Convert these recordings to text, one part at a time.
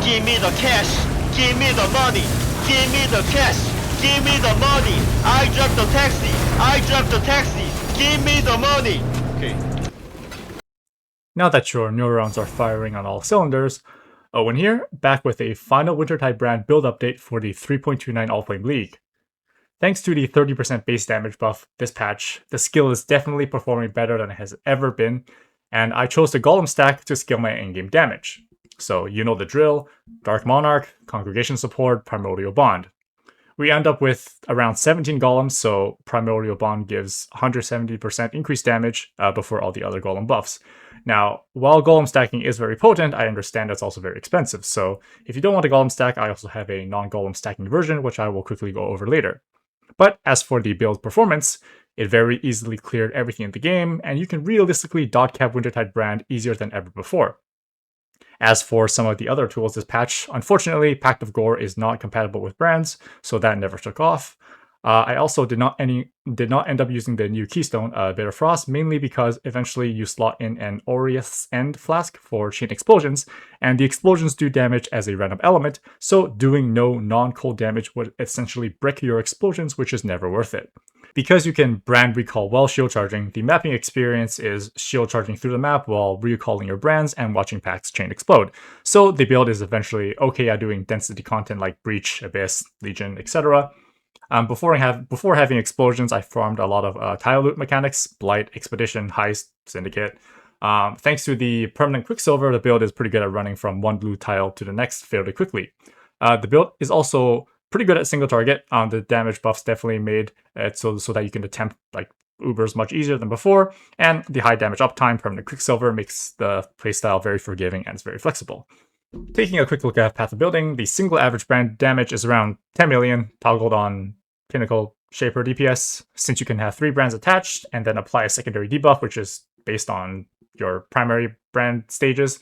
Give me the cash. Give me the money. Give me the cash. Give me the money. I drive the taxi. I drive the taxi. Give me the money. Okay. Now that your neurons are firing on all cylinders, Owen here, back with a final Wintertide brand build update for the 3.29 All-Flame League. Thanks to the 30% base damage buff this patch, the skill is definitely performing better than it has ever been, and I chose the Golem stack to scale my in-game damage. So you know the drill: Dark Monarch, Congregation Support, Primordial Bond. We end up with around 17 golems, so Primordial Bond gives 170% increased damage before all the other golem buffs. Now, while golem stacking is very potent, I understand it's also very expensive, so if you don't want a golem stack, I also have a non-golem stacking version, which I will quickly go over later. But as for the build performance, it very easily cleared everything in the game, and you can realistically dot cap Wintertide brand easier than ever before. As for some of the other tools this patch, unfortunately, Pact of Gore is not compatible with brands, so that never took off. I also did not end up using the new keystone, Bitter Frost, mainly because eventually you slot in an Aureus End flask for chain explosions, and the explosions do damage as a random element, so doing no non-cold damage would essentially brick your explosions, which is never worth it. Because you can brand recall while shield charging, the mapping experience is shield charging through the map while recalling your brands and watching packs chain explode. So the build is eventually okay at doing density content like Breach, Abyss, Legion, etc. Before having explosions, I farmed a lot of tile loot mechanics: Blight, Expedition, Heist, Syndicate. Thanks to the permanent Quicksilver, the build is pretty good at running from one blue tile to the next fairly quickly. The build is also pretty good at single target. The damage buffs definitely made it so that you can attempt like Ubers much easier than before, and the high damage uptime permanent Quicksilver makes the playstyle very forgiving and it's very flexible. Taking a quick look at path of building, the single average brand damage is around 10 million, toggled on Pinnacle, Shaper, DPS, since you can have 3 brands attached and then apply a secondary debuff, which is based on your primary brand stages.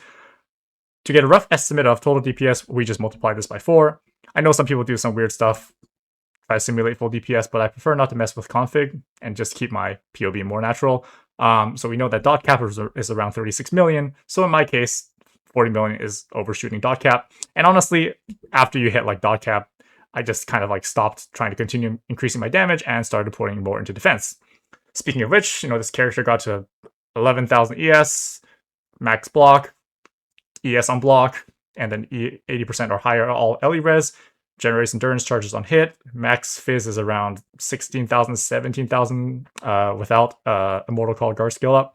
To get a rough estimate of total DPS, we just multiply this by 4. I know some people do some weird stuff, try to simulate full DPS, but I prefer not to mess with config and just keep my POV more natural. So we know that dot cap is around 36 million, so in my case, 40 million is overshooting dot cap. And honestly, after you hit like dot cap, I just kind of like stopped trying to continue increasing my damage and started putting more into defense. Speaking of which, this character got to 11,000 ES, max block, ES on block, and then 80% or higher all LE res, generates endurance charges on hit. Max fizz is around 16,000, 17,000 without Immortal Call guard skill up.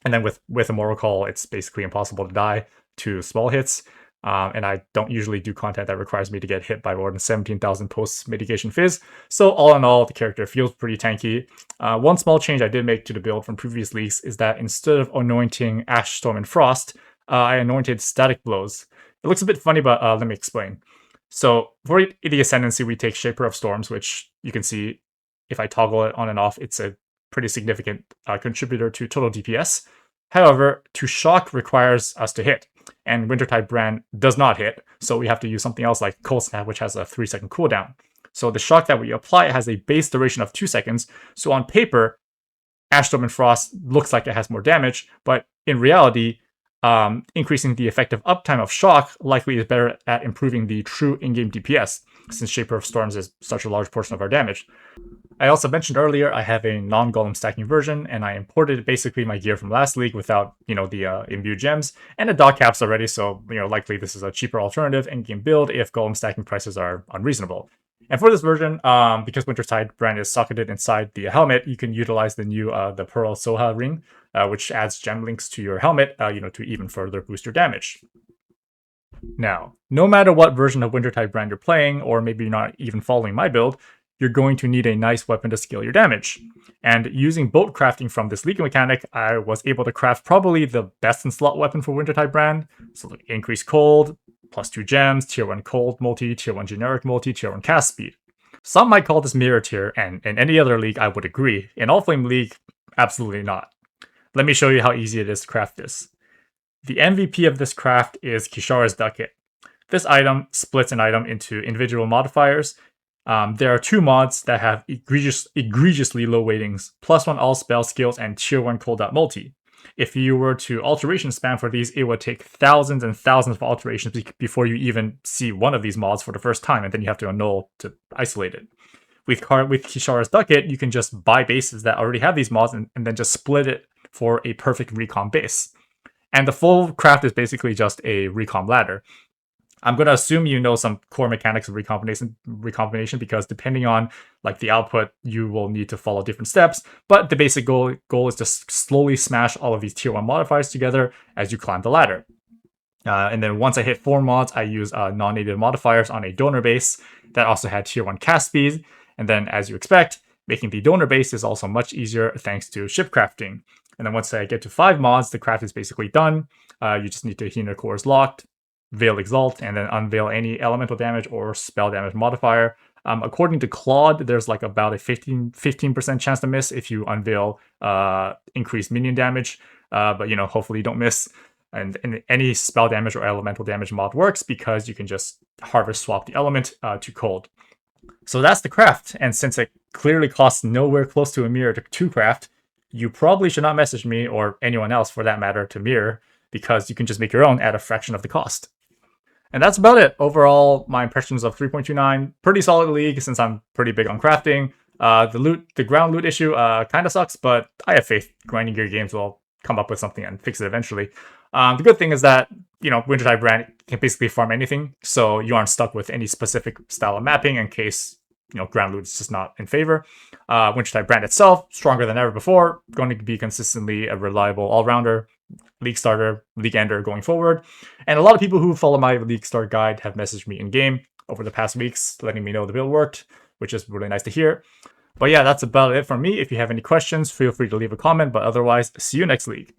And then with Immortal Call, it's basically impossible to die to small hits. And I don't usually do content that requires me to get hit by more than 17,000 post-mitigation fizz. So all in all, the character feels pretty tanky. One small change I did make to the build from previous leaks is that instead of anointing Ash, Storm, and Frost, I anointed Static Blows. It looks a bit funny, but let me explain. So for the Ascendancy, we take Shaper of Storms, which you can see if I toggle it on and off, it's a pretty significant contributor to total DPS. However, to shock requires us to hit, and Wintertide brand does not hit, so we have to use something else like Cold Snap, which has a 3-second cooldown. So the shock that we apply has a base duration of 2 seconds, so on paper, Ash, Storm, and Frost looks like it has more damage, but in reality, increasing the effective uptime of shock likely is better at improving the true in-game DPS, since Shaper of Storms is such a large portion of our damage. I also mentioned earlier I have a non-golem stacking version, and I imported basically my gear from last league without, the imbued gems, and the dot caps already, so, likely this is a cheaper alternative in-game build if golem stacking prices are unreasonable. And for this version, because Wintertide brand is socketed inside the helmet, you can utilize the new the Pearl Soha ring, which adds gem links to your helmet, to even further boost your damage. Now, no matter what version of Wintertide brand you're playing, or maybe you're not even following my build, you're going to need a nice weapon to scale your damage. And using boat crafting from this league mechanic, I was able to craft probably the best in slot weapon for Wintertide brand. So like increased cold, +2 gems, tier 1 cold multi, tier 1 generic multi, tier 1 cast speed. Some might call this mirror tier, and in any other league I would agree. In All-Flame League, absolutely not. Let me show you how easy it is to craft this. The MVP of this craft is Kishara's Ducat. This item splits an item into individual modifiers. There are 2 mods that have egregiously low weightings, +1 all spell skills and tier 1 cold multi. if you were to alteration spam for these, it would take thousands and thousands of alterations before you even see one of these mods for the first time, and then you have to annul to isolate it. With Kishara's Ducat, you can just buy bases that already have these mods and then just split it for a perfect recon base. And the full craft is basically just a recon ladder. I'm going to assume you know some core mechanics of recombination because depending on like the output, you will need to follow different steps. But the basic goal is to slowly smash all of these tier 1 modifiers together as you climb the ladder. And then once I hit 4 mods, I use non-native modifiers on a donor base that also had tier 1 cast speed. And then as you expect, making the donor base is also much easier thanks to ship crafting. And then once I get to 5 mods, the craft is basically done. You just need to Hina cores locked, Veil Exalt, and then unveil any elemental damage or spell damage modifier. According to Claude, there's like about a 15% chance to miss if you unveil increased minion damage. But you know, hopefully you don't miss. And any spell damage or elemental damage mod works because you can just harvest swap the element to cold. So that's the craft. And since it clearly costs nowhere close to a mirror to craft, you probably should not message me or anyone else for that matter to mirror because you can just make your own at a fraction of the cost. And that's about it. Overall, my impressions of 3.29, pretty solid league since I'm pretty big on crafting. The ground loot issue kind of sucks, but I have faith Grinding Gear Games will come up with something and fix it eventually. The good thing is that, you know, Wintertide brand can basically farm anything, so you aren't stuck with any specific style of mapping in case, you know, ground loot is just not in favor. Wintertide brand itself, stronger than ever before, going to be consistently a reliable all-rounder, league starter, league ender going forward. And a lot of people who follow my league start guide have messaged me in game over the past weeks, letting me know the build worked, which is really nice to hear. But yeah, that's about it from me. If you have any questions, feel free to leave a comment, but otherwise, see you next league.